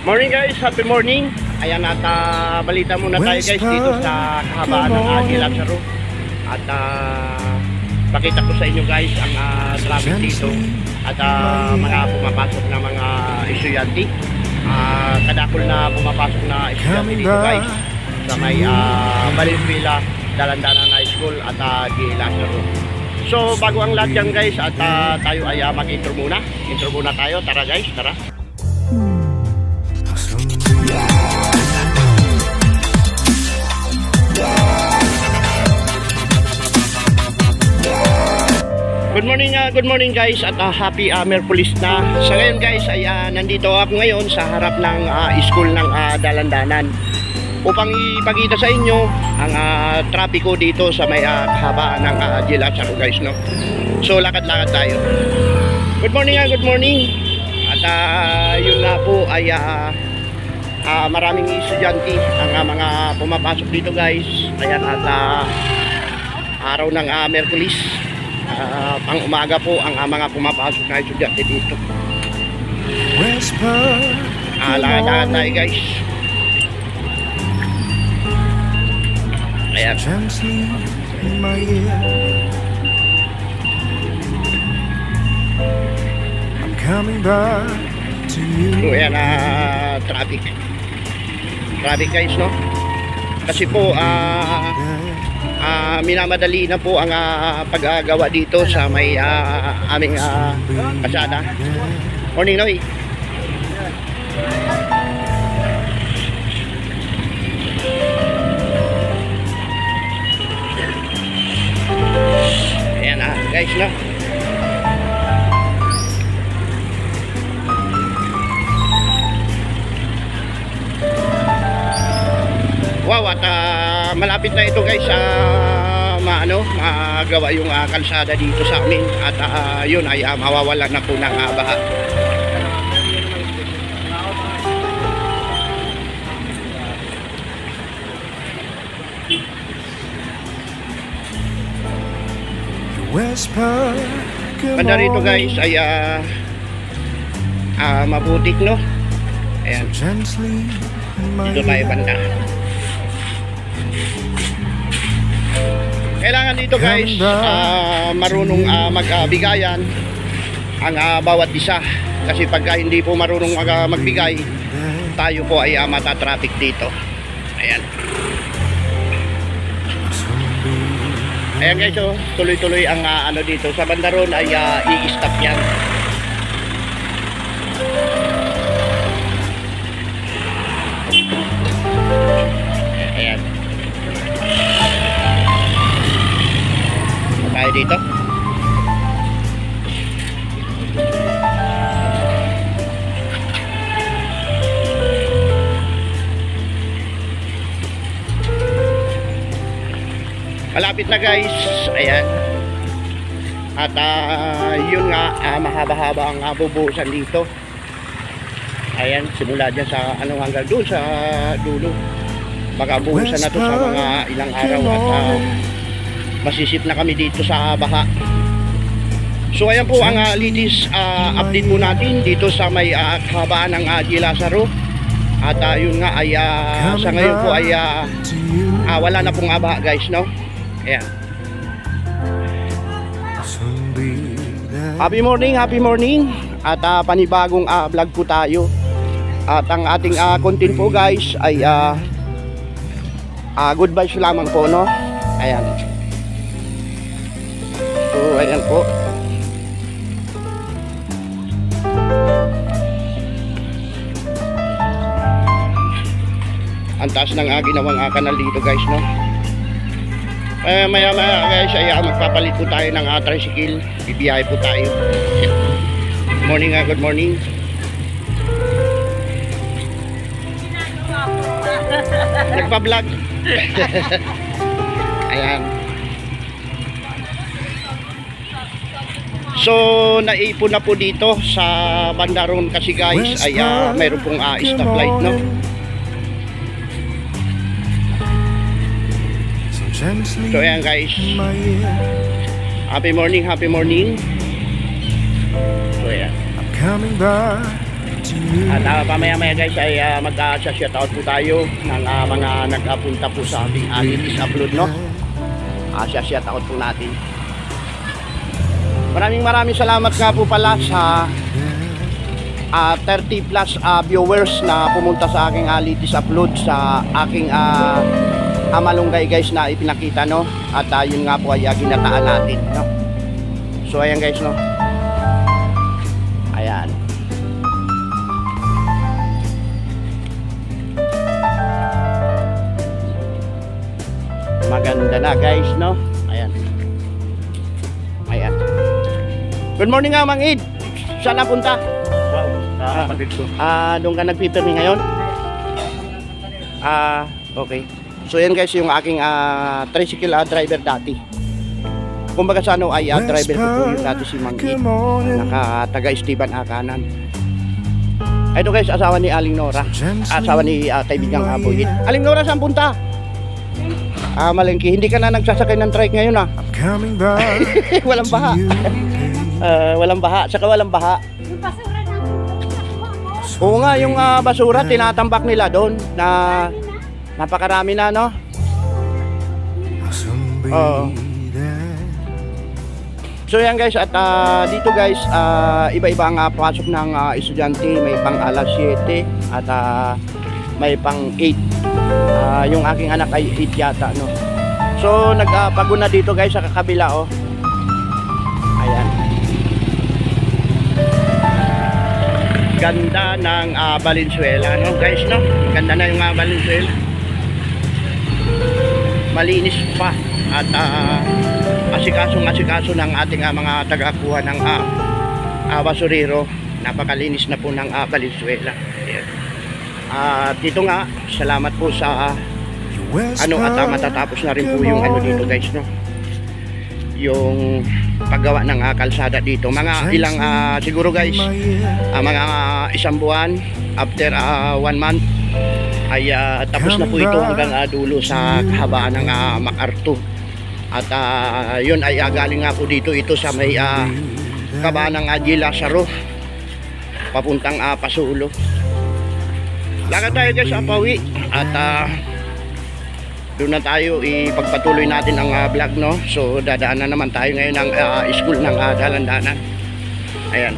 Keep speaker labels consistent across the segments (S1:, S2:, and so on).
S1: Morning guys, happy morning. Ayan at balita muna tayo guys dito sa kahabaan ng Lazaro. At pakita ko sa inyo guys ang traffic dito. At mga pumapasok na mga estudyante. Kadakol na pumapasok na estudyante dito guys. Sa may Valenzuela, Dalandanan High School at Lazaro. So bago ang lahat yan guys at tayo ay mag-intro muna. Intro muna tayo, tara guys, tara. Good morning guys at happy Merkulis na. Sa ngayon guys ay nandito ako ngayon sa harap ng school ng Dalandanan upang ipakita sa inyo ang trapiko dito sa may kahabaan ng Lazaro guys, no. So lakad-lakad tayo. Good morning. At yun nga po ay maraming estudyante ang mga pumapasok dito guys. Ayan at araw ng Merkulis. Pang umaga po ang mga pumapasok na estudyante dito. Lakad tayo guys. Ayan. So ayan traffic guys, no. Kasi po minamadali na po ang paggagawa dito sa may aming kasada. Morning Noy. Ayan guys, no. Wow, at malapit na ito guys magawa yung kalsada dito sa amin at yun ay mawawala na po ng baha. Banda rito guys ay mabutik, no. Ayan, dito tayo banda. Kailangan dito guys marunong magbigayan ang bawat isa, kasi pagka hindi po marunong magbigay, tayo po ay matatraffic dito. Ayan. Ayan guys, so tuloy-tuloy ang dito sa banda ron ay i-stop yan. Ayan. Tayo dito. Malapit na guys. Ayan. At yun nga mahaba-haba ang bubuhusan dito. Ayan, simula dyan sa hanggang doon sa dulo. Baka buhusan na to sa mga ilang araw at masisip na kami dito sa baha. So ayan po ang latest update po natin dito sa may kahabaan ng Lazaro. At yun nga ay sa ngayon po ay wala na pong baha guys, no. Ayan. Happy morning at panibagong vlog po tayo. At ang ating content po guys ay good vibes lamang po, no. Ayan. So ayan po. Ang taas ng ginawang kanal dito guys, no. Maya guys ay magpapalit po tayo ng tricycle. Bibiyahe po tayo. Good morning. Nagpa-vlog. Ayan. So naipon na po dito sa bandaron kasi guys ay mayroon pong stoplight, no. So ayan guys, happy morning. So ayan. At pamaya-maya guys ay mag-shoutout po tayo ng mga nagpunta po sa ating Alitis upload, no? Shoutout po natin. Maraming salamat nga po pala sa 30 plus viewers na pumunta sa aking Alitis upload sa aking malunggay guys na ipinakita, no? At yun nga po ay ginataan natin, no? So ayan guys, no? Ayan. Maganda na guys, no? Ayan. Ayan. Good morning nga, Mang Id. Saan napunta?
S2: Kapatid ko.
S1: Doon ka nagpipirmi ngayon? Okay. So yan guys yung aking tricycle driver dati. Kumbaga sa ano ay driver ko po yung dati si Mang Id. Naka-taga Esteban Akanan. Ito guys, asawa ni Aling Nora. Asawa ni kaibigang Aboy. Aling Nora, saan punta? Malengke. Hindi ka na nagsasakay ng trike ngayon, ah? Walang baha. Walang baha. Saka walang baha.
S3: Yung basura natin.
S1: Oo nga, yung basura tinatambak nila doon na napakarami na, no? Oo. So yan guys, at dito guys, iba-iba ang pasok ng estudyante. May pang alas 7 at may pang 8. Yung aking anak ay 8 yata, no? So nagpago na dito guys sa kakabila, oh. Ayan. Ganda ng Valenzuela, no guys, no? Ganda na yung Valenzuela. Malinis pa at asikaso ng ating mga tagakuha ng basurero. Napakalinis na po ng Valenzuela. Dito nga, salamat po sa at matatapos na rin po yung dito guys, no? Yung paggawa ng kalsada dito. Mga ilang siguro guys, mga isang buwan after 1 month ay tapos na po ito hanggang dulo sa kahabaan ng MacArthur. At yun ay galing nga po dito ito sa may kabaan ng G. Lazaro papuntang Pasulo. Lakad tayo guys sa Pawi at doon na tayo ipagpatuloy natin ang vlog, no? So dadaan na naman tayo ngayon ng school ng Dalandanan. Ayan.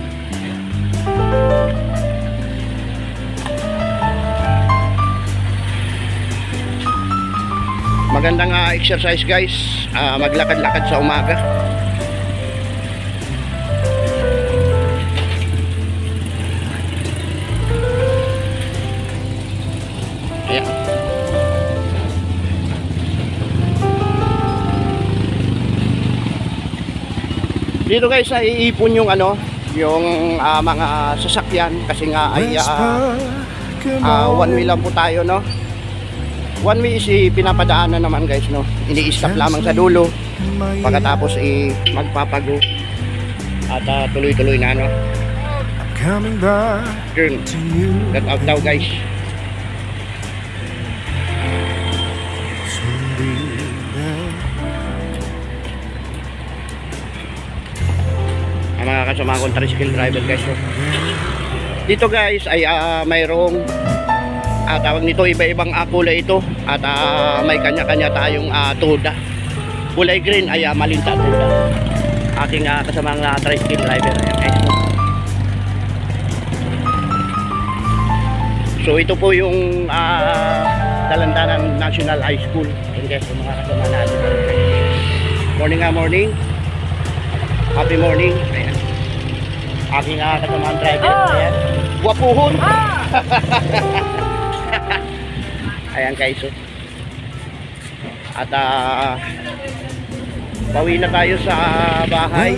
S1: Magandang exercise guys, maglakad-lakad sa umaga. Ayan. Dito guys naiipon yung yung mga sasakyan kasi nga ay one way lang po tayo, no? One way is pinapadaanan naman guys, no? Ini-stop lamang sa dulo pagkatapos magpapago at tuloy-tuloy na, no? Yun, get out daw guys. Ang mga kasama kong tricycle driver guys, no? Dito guys ay mayroong tawag nito, iba-ibang kulay ito at may kanya-kanya tayong toda. Kulay green ay malinta toda. Aking kasamang tricycle driver. Ayan, guys. So ito po yung Dalandanan National High School. Ayan guys, yung mga kasama natin. Morning morning. Happy morning. Ayan. Aking kasamang driver. Ayan. Wapuhon. Ayan guys, so. At bawi na tayo sa bahay.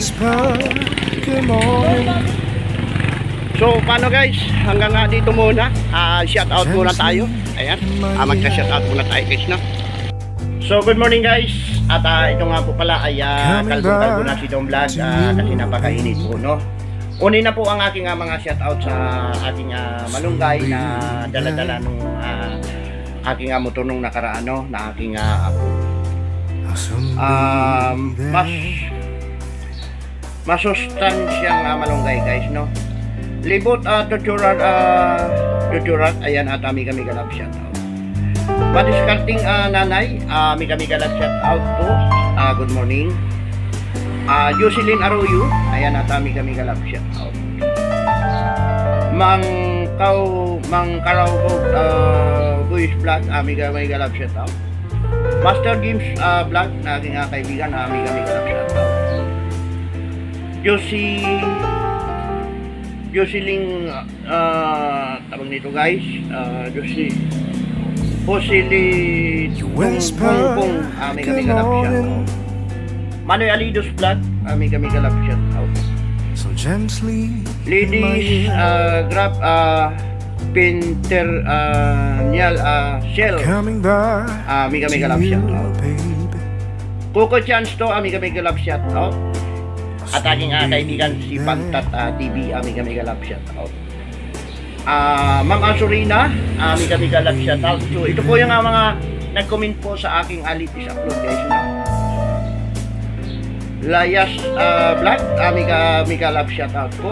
S1: So paano guys, hanggang dito muna. Shout out muna tayo. Ayan, magka-shout out muna tayo guys, no? So good morning guys. At ito nga po pala ay kalbo na si Dom Vlog kasi napakainit po, no? Unin na po ang aking mga shout out sa ating malunggay na dala-dala nung aking motor nung nakaraan, no, na aking apo. Masustansyang malunggay guys, no? Libot tuturat ayan at kami galap shout out. Madiskarting nanay, kami galap shout out po. Good morning. Jocelyn Arroyo, ayan at kami galap shout out. Mang Karaw Boys Vlog, kami galap shout out. Master Games Vlog, na aking kaibigan, kami galap shout out. Jocelyn tawag nito guys, Josely Pong, kami galap shout out. Manoy Alidos Vlog, kami galap shout out.
S3: So gently,
S1: Ladies Grab Pinter Nyal Shell,
S3: coming back
S1: kami
S3: to
S1: galap
S3: you,
S1: shout out.
S3: baby.
S1: Coco Chance to, kami galap shout out. At aking kaibigan si Pagtat TV, kami galap shout out. Ma'am Asurina, kami galap shout out. So ito po yung mga nag-comment po sa aking latest upload guys. Layas Vlog, kami galap shout out po.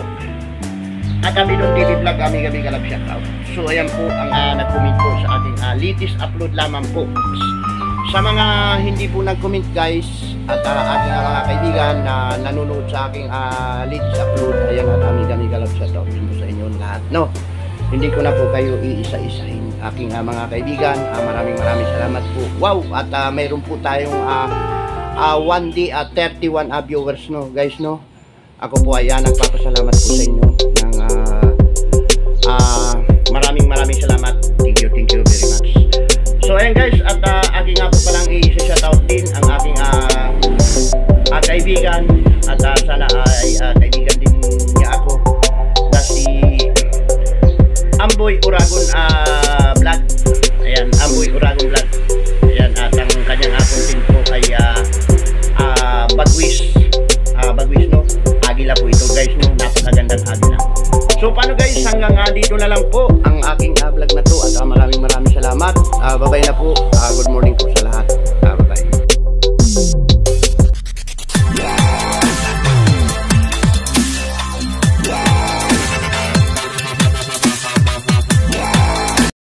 S1: At Amidon TV Vlog, kami galap shout out. So ayan po ang nag-comment po sa ating latest upload lamang po. Sa mga hindi po nag-comment guys, at aking mga kaibigan na nanonood sa aking latest upload, ayan at kami galap shout out po sa inyo lahat, no? Hindi ko na po kayo iisa-isahin aking mga kaibigan. Maraming salamat po. Wow, at mayroon po tayong one day 31 viewers, no guys, no? Ako po ay nagpapasalamat po sa inyo ng maraming salamat. Thank you very much. So ayan guys, at aking nga po palang i-shoutout din ang aking kaibigan, at sana ay kaibigan din niya ako, na si Amboy Uragon Vlog. Ayan, Amboy Uragon Vlog. Ayan, at ang kanyang content po ay Bagwis, no? Agila po ito guys, no? Napakagandang agila. So paano guys, hanggang dito na lang po ang aking vlog na to, at maraming salamat. Bye-bye na po. Good morning po sa lahat.